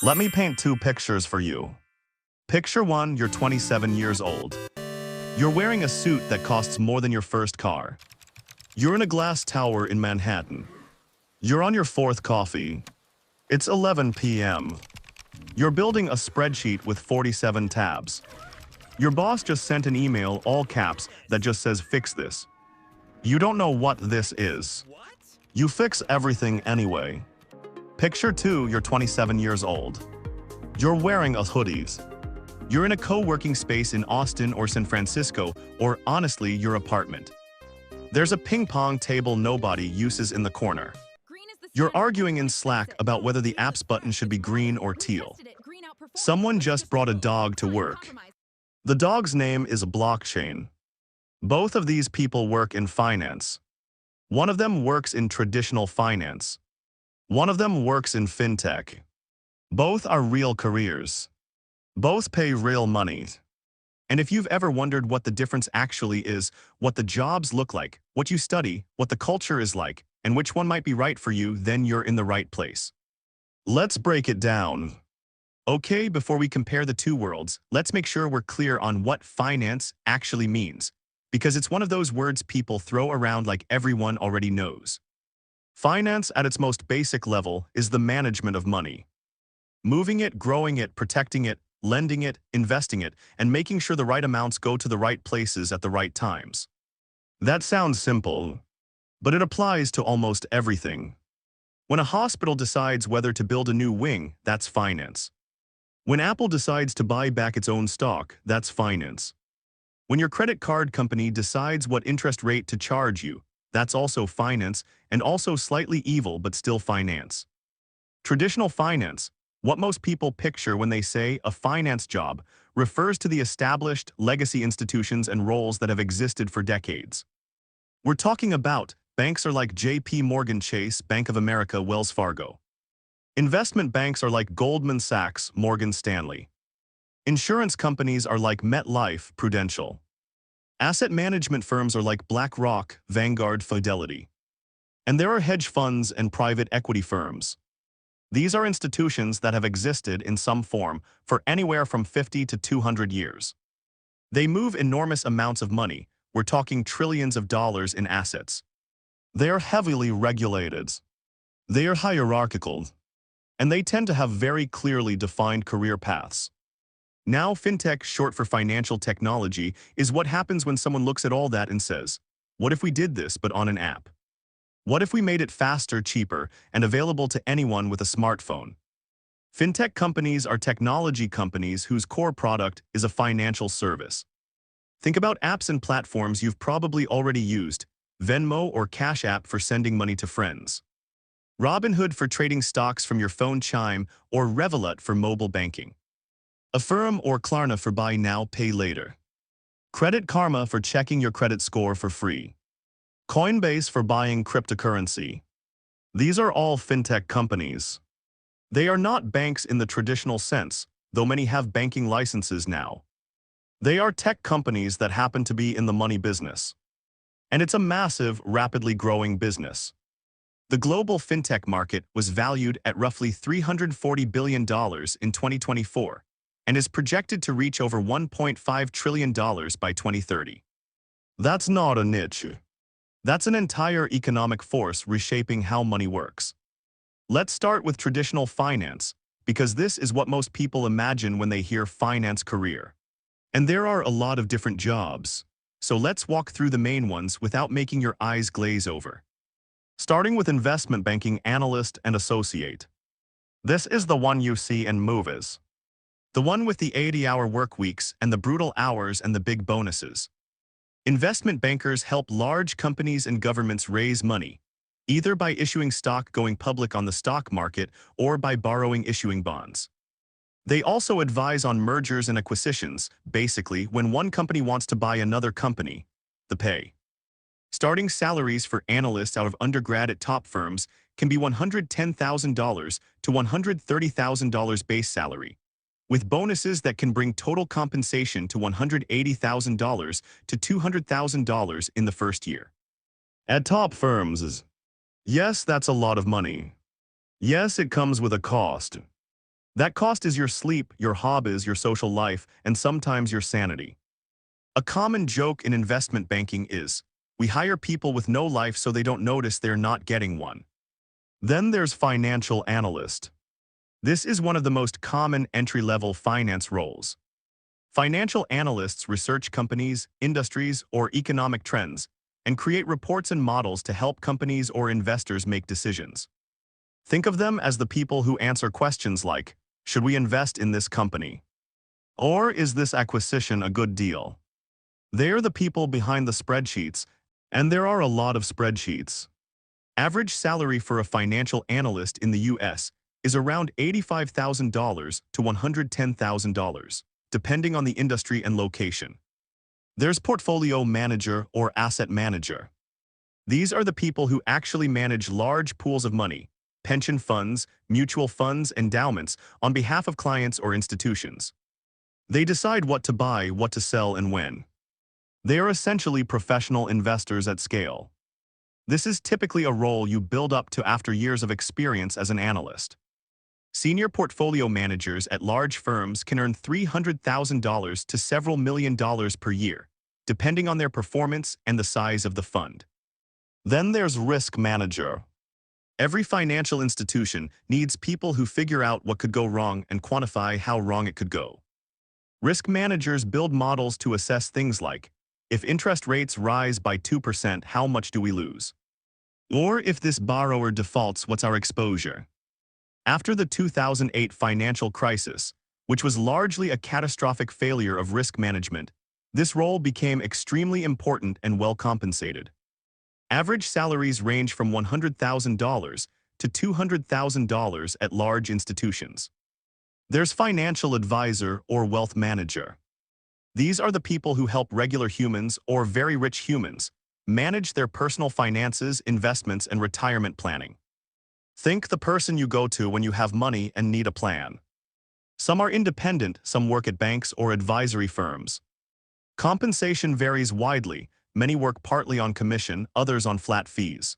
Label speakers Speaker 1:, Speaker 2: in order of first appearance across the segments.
Speaker 1: Let me paint two pictures for you. Picture one, you're 27 years old. You're wearing a suit that costs more than your first car. You're in a glass tower in Manhattan. You're on your fourth coffee. It's 11 p.m. You're building a spreadsheet with 47 tabs. Your boss just sent an email, all caps, that just says fix this. You don't know what this is. You fix everything anyway. Picture two, you're 27 years old. You're wearing a hoodies. You're in a co-working space in Austin or San Francisco, or honestly, your apartment. There's a ping pong table nobody uses in the corner. You're arguing in Slack about whether the apps button should be green or teal. Someone just brought a dog to work. The dog's name is Blockchain. Both of these people work in finance. One of them works in traditional finance. One of them works in fintech. Both are real careers. Both pay real money. And if you've ever wondered what the difference actually is, what the jobs look like, what you study, what the culture is like, and which one might be right for you, then you're in the right place. Let's break it down. Okay, before we compare the two worlds, let's make sure we're clear on what finance actually means, because it's one of those words people throw around like everyone already knows. Finance, at its most basic level, is the management of money. Moving it, growing it, protecting it, lending it, investing it, and making sure the right amounts go to the right places at the right times. That sounds simple, but it applies to almost everything. When a hospital decides whether to build a new wing, that's finance. When Apple decides to buy back its own stock, that's finance. When your credit card company decides what interest rate to charge you, that's also finance, and also slightly evil but still finance. Traditional finance, what most people picture when they say a finance job, refers to the established legacy institutions and roles that have existed for decades. We're talking about banks are like J.P. Morgan Chase, Bank of America, Wells Fargo. Investment banks are like Goldman Sachs, Morgan Stanley. Insurance companies are like MetLife, Prudential. Asset management firms are like BlackRock, Vanguard, Fidelity. And there are hedge funds and private equity firms. These are institutions that have existed in some form for anywhere from 50 to 200 years. They move enormous amounts of money. We're talking trillions of dollars in assets. They are heavily regulated. They are hierarchical. And they tend to have very clearly defined career paths. Now, fintech, short for financial technology, is what happens when someone looks at all that and says, what if we did this but on an app? What if we made it faster, cheaper, and available to anyone with a smartphone? Fintech companies are technology companies whose core product is a financial service. Think about apps and platforms you've probably already used, Venmo or Cash App for sending money to friends, Robinhood for trading stocks from your phone chime, or Revolut for mobile banking. Affirm or Klarna for buy now, pay later. Credit Karma for checking your credit score for free. Coinbase for buying cryptocurrency. These are all fintech companies. They are not banks in the traditional sense, though many have banking licenses now. They are tech companies that happen to be in the money business. And it's a massive, rapidly growing business. The global fintech market was valued at roughly $340 billion in 2024 and is projected to reach over $1.5 trillion by 2030. That's not a niche. That's an entire economic force reshaping how money works. Let's start with traditional finance, because this is what most people imagine when they hear finance career. And there are a lot of different jobs, so let's walk through the main ones without making your eyes glaze over. Starting with investment banking analyst and associate. This is the one you see in movies. The one with the 80-hour work weeks and the brutal hours and the big bonuses. Investment bankers help large companies and governments raise money, either by issuing stock going public on the stock market or by borrowing issuing bonds. They also advise on mergers and acquisitions, basically when one company wants to buy another company, the pay. Starting salaries for analysts out of undergrad at top firms can be $110,000 to $130,000 base salary, with bonuses that can bring total compensation to $180,000 to $200,000 in the first year. At top firms, yes, that's a lot of money. Yes, it comes with a cost. That cost is your sleep, your hobbies, your social life, and sometimes your sanity. A common joke in investment banking is, we hire people with no life so they don't notice they're not getting one. Then there's financial analyst. This is one of the most common entry-level finance roles. Financial analysts research companies, industries, or economic trends and create reports and models to help companies or investors make decisions. Think of them as the people who answer questions like, should we invest in this company? Or is this acquisition a good deal? They're the people behind the spreadsheets, and there are a lot of spreadsheets. Average salary for a financial analyst in the US is around $85,000 to $110,000, depending on the industry and location. There's portfolio manager or asset manager. These are the people who actually manage large pools of money, pension funds, mutual funds, endowments on behalf of clients or institutions. They decide what to buy, what to sell, and when. They are essentially professional investors at scale. This is typically a role you build up to after years of experience as an analyst. Senior portfolio managers at large firms can earn $300,000 to several million dollars per year, depending on their performance and the size of the fund. Then there's risk manager. Every financial institution needs people who figure out what could go wrong and quantify how wrong it could go. Risk managers build models to assess things like, if interest rates rise by 2%, how much do we lose? Or if this borrower defaults, what's our exposure? After the 2008 financial crisis, which was largely a catastrophic failure of risk management, this role became extremely important and well compensated. Average salaries range from $100,000 to $200,000 at large institutions. There's financial advisor or wealth manager. These are the people who help regular humans or very rich humans manage their personal finances, investments, and retirement planning. Think the person you go to when you have money and need a plan. Some are independent, some work at banks or advisory firms. Compensation varies widely. Many work partly on commission, others on flat fees.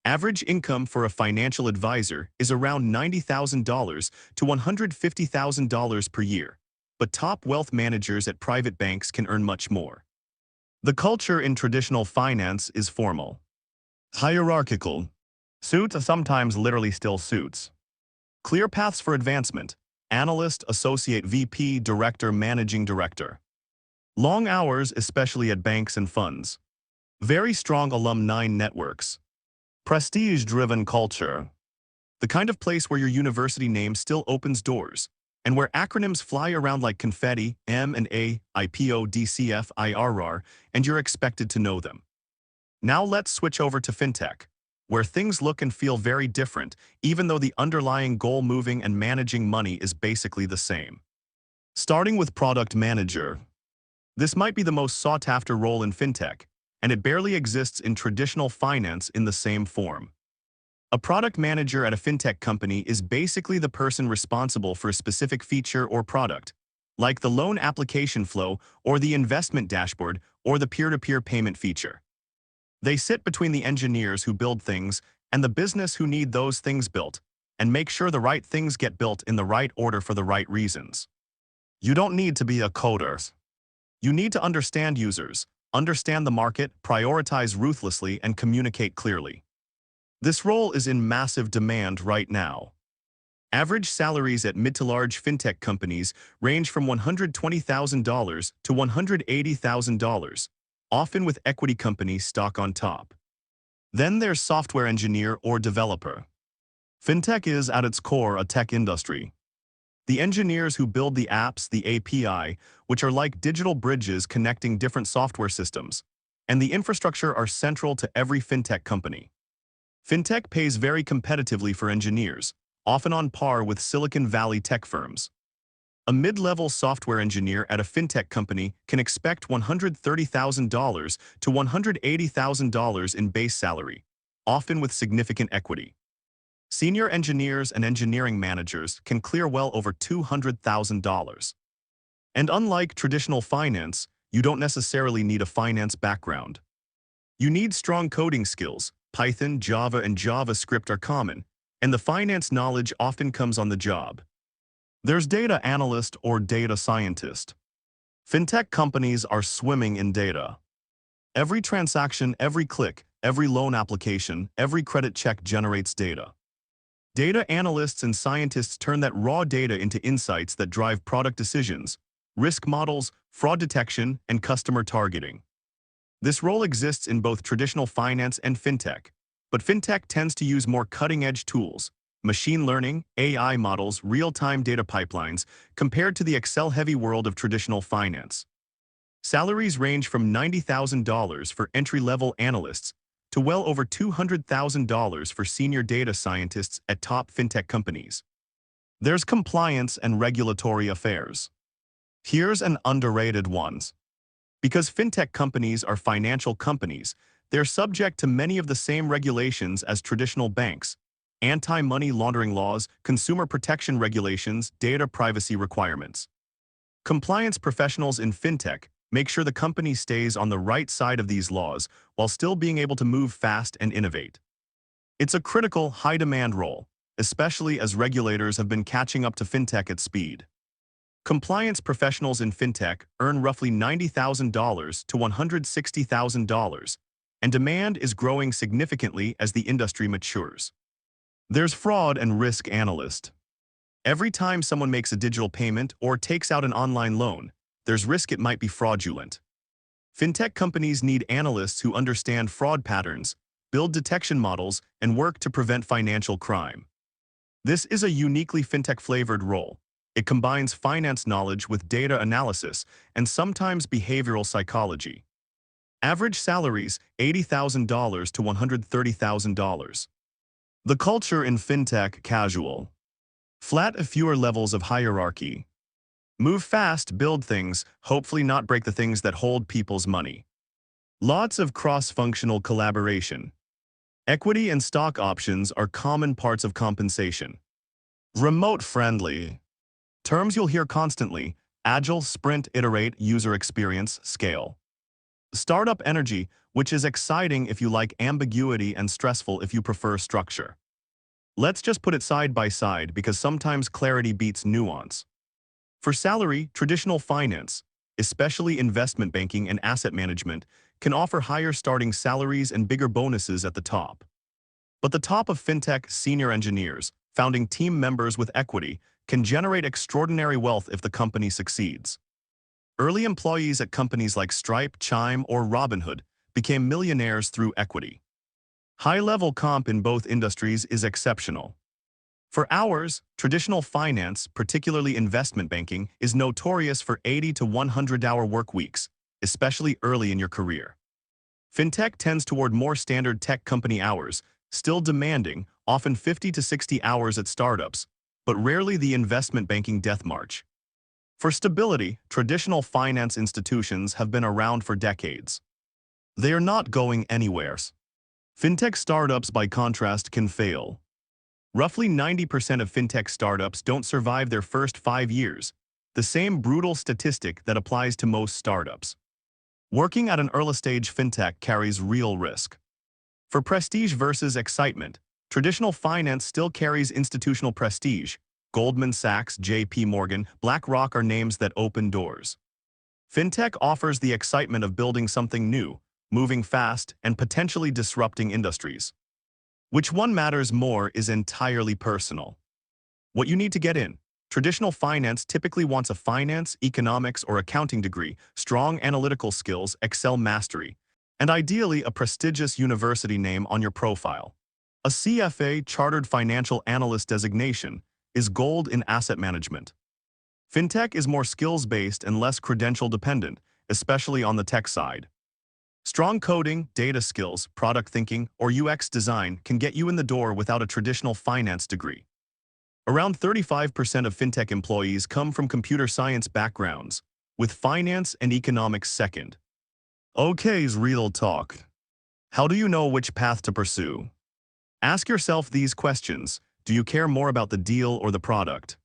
Speaker 1: Average income for a financial advisor is around $90,000 to $150,000 per year, but top wealth managers at private banks can earn much more. The culture in traditional finance is formal. Hierarchical. Suits are sometimes literally still suits. Clear paths for advancement. Analyst, associate VP, director, managing director. Long hours, especially at banks and funds. Very strong alumni networks. Prestige-driven culture. The kind of place where your university name still opens doors, and where acronyms fly around like confetti, M&A, IPO, DCF, IRR, and you're expected to know them. Now let's switch over to Fintech, where things look and feel very different, even though the underlying goal moving and managing money is basically the same. Starting with product manager. This might be the most sought-after role in Fintech, and it barely exists in traditional finance in the same form. A product manager at a Fintech company is basically the person responsible for a specific feature or product, like the loan application flow or the investment dashboard or the peer-to-peer payment feature. They sit between the engineers who build things and the business who need those things built, and make sure the right things get built in the right order for the right reasons. You don't need to be a coder. You need to understand users, understand the market, prioritize ruthlessly, and communicate clearly. This role is in massive demand right now. Average salaries at mid to large fintech companies range from $120,000 to $180,000, often with equity company stock on top. Then there's software engineer or developer. Fintech is, at its core, a tech industry. The engineers who build the apps, the API, which are like digital bridges connecting different software systems, and the infrastructure are central to every fintech company. Fintech pays very competitively for engineers, often on par with Silicon Valley tech firms. A mid-level software engineer at a fintech company can expect $130,000 to $180,000 in base salary, often with significant equity. Senior engineers and engineering managers can clear well over $200,000. And unlike traditional finance, you don't necessarily need a finance background. You need strong coding skills. Python, Java, and JavaScript are common, and the finance knowledge often comes on the job. There's data analyst or data scientist. Fintech companies are swimming in data. Every transaction, every click, every loan application, every credit check generates data. Data analysts and scientists turn that raw data into insights that drive product decisions, risk models, fraud detection, and customer targeting. This role exists in both traditional finance and fintech, but fintech tends to use more cutting-edge tools, machine learning, AI models, real-time data pipelines, compared to the Excel-heavy world of traditional finance. Salaries range from $90,000 for entry-level analysts to well over $200,000 for senior data scientists at top fintech companies. There's compliance and regulatory affairs. Here's an underrated one. Because fintech companies are financial companies, they're subject to many of the same regulations as traditional banks: anti-money laundering laws, consumer protection regulations, data privacy requirements. Compliance professionals in fintech make sure the company stays on the right side of these laws while still being able to move fast and innovate. It's a critical, high-demand role, especially as regulators have been catching up to fintech at speed. Compliance professionals in fintech earn roughly $90,000 to $160,000, and demand is growing significantly as the industry matures. There's fraud and risk analyst. Every time someone makes a digital payment or takes out an online loan, there's risk it might be fraudulent. Fintech companies need analysts who understand fraud patterns, build detection models, and work to prevent financial crime. This is a uniquely fintech-flavored role. It combines finance knowledge with data analysis and sometimes behavioral psychology. Average salaries, $80,000 to $130,000. The culture in fintech, casual. Flat, fewer levels of hierarchy. Move fast, build things, hopefully not break the things that hold people's money. Lots of cross-functional collaboration. Equity and stock options are common parts of compensation. Remote-friendly. Terms you'll hear constantly: agile, sprint, iterate, user experience, scale. Startup energy, which is exciting if you like ambiguity and stressful if you prefer structure. Let's just put it side by side because sometimes clarity beats nuance. For salary, traditional finance, especially investment banking and asset management, can offer higher starting salaries and bigger bonuses at the top. But the top of fintech, senior engineers, founding team members with equity, can generate extraordinary wealth if the company succeeds. Early employees at companies like Stripe, Chime, or Robinhood became millionaires through equity. High-level comp in both industries is exceptional. For hours, traditional finance, particularly investment banking, is notorious for 80 to 100-hour work weeks, especially early in your career. Fintech tends toward more standard tech company hours, still demanding, often 50 to 60 hours at startups, but rarely the investment banking death march. For stability, traditional finance institutions have been around for decades. They are not going anywhere. Fintech startups, by contrast, can fail. Roughly 90% of fintech startups don't survive their first 5 years, the same brutal statistic that applies to most startups. Working at an early-stage fintech carries real risk. For prestige versus excitement, traditional finance still carries institutional prestige. Goldman Sachs, J.P. Morgan, BlackRock are names that open doors. Fintech offers the excitement of building something new, moving fast, and potentially disrupting industries. Which one matters more is entirely personal. What you need to get in. Traditional finance typically wants a finance, economics, or accounting degree, strong analytical skills, Excel mastery, and ideally a prestigious university name on your profile. A CFA, Chartered Financial Analyst designation, is gold in asset management. Fintech is more skills-based and less credential-dependent, especially on the tech side. Strong coding, data skills, product thinking, or UX design can get you in the door without a traditional finance degree. Around 35% of fintech employees come from computer science backgrounds, with finance and economics second. OK's real talk. How do you know which path to pursue? Ask yourself these questions. Do you care more about the deal or the product?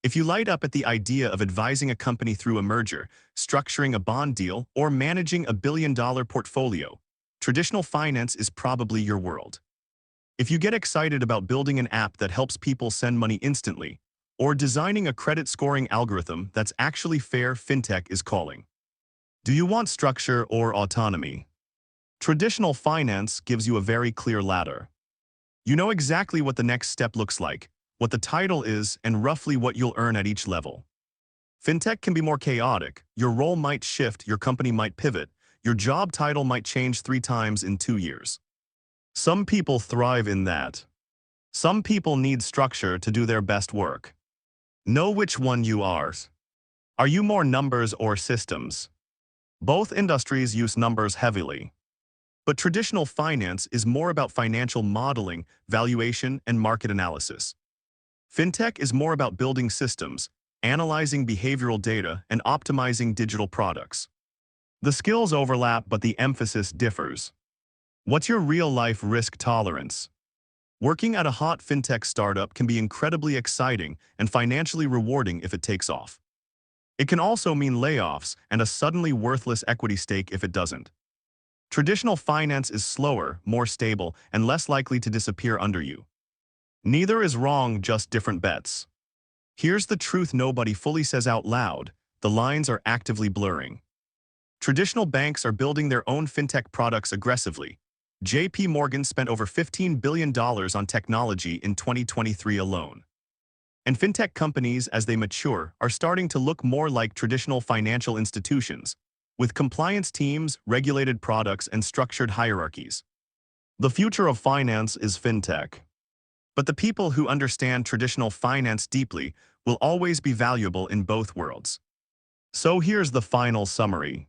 Speaker 1: If you light up at the idea of advising a company through a merger, structuring a bond deal, or managing a billion-dollar portfolio, traditional finance is probably your world. If you get excited about building an app that helps people send money instantly, or designing a credit scoring algorithm that's actually fair. Fintech is calling. Do you want structure or autonomy? Traditional finance gives you a very clear ladder. You know exactly what the next step looks like, what the title is, and roughly what you'll earn at each level. Fintech can be more chaotic. Your role might shift, your company might pivot, your job title might change 3 times in 2 years. Some people thrive in that. Some people need structure to do their best work. Know which one you are. Are you more numbers or systems? Both industries use numbers heavily. But traditional finance is more about financial modeling, valuation, and market analysis. Fintech is more about building systems, analyzing behavioral data, and optimizing digital products. The skills overlap, but the emphasis differs. What's your real-life risk tolerance? Working at a hot fintech startup can be incredibly exciting and financially rewarding if it takes off. It can also mean layoffs and a suddenly worthless equity stake if it doesn't. Traditional finance is slower, more stable, and less likely to disappear under you. Neither is wrong, just different bets. Here's the truth nobody fully says out loud: the lines are actively blurring. Traditional banks are building their own fintech products aggressively. JP Morgan spent over $15 billion on technology in 2023 alone. And fintech companies, as they mature, are starting to look more like traditional financial institutions, with compliance teams, regulated products, and structured hierarchies. The future of finance is fintech. But the people who understand traditional finance deeply will always be valuable in both worlds. So here's the final summary.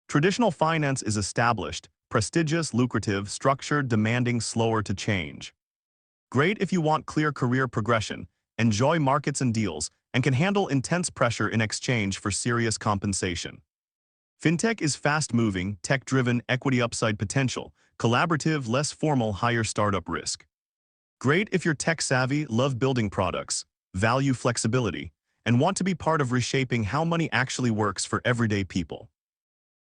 Speaker 1: Traditional finance is established, prestigious, lucrative, structured, demanding, slower to change. Great if you want clear career progression, enjoy markets and deals, and can handle intense pressure in exchange for serious compensation. Fintech is fast-moving, tech-driven, equity upside potential, collaborative, less formal, higher startup risk. Great if you're tech-savvy, love building products, value flexibility, and want to be part of reshaping how money actually works for everyday people.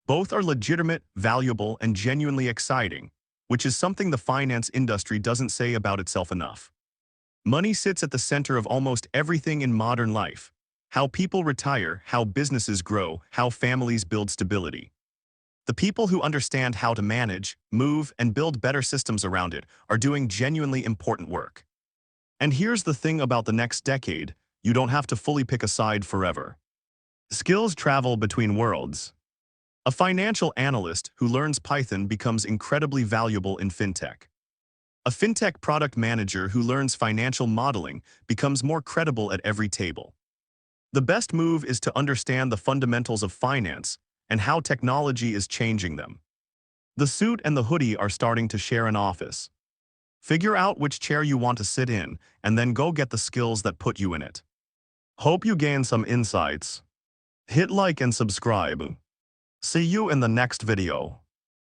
Speaker 1: Both are legitimate, valuable, and genuinely exciting, which is something the finance industry doesn't say about itself enough. Money sits at the center of almost everything in modern life: how people retire, how businesses grow, how families build stability. The people who understand how to manage, move, and build better systems around it are doing genuinely important work. And here's the thing about the next decade: you don't have to fully pick a side forever. Skills travel between worlds. A financial analyst who learns Python becomes incredibly valuable in fintech. A fintech product manager who learns financial modeling becomes more credible at every table. The best move is to understand the fundamentals of finance and how technology is changing them. The suit and the hoodie are starting to share an office. Figure out which chair you want to sit in, and then go get the skills that put you in it. Hope you gain some insights. Hit like and subscribe. See you in the next video.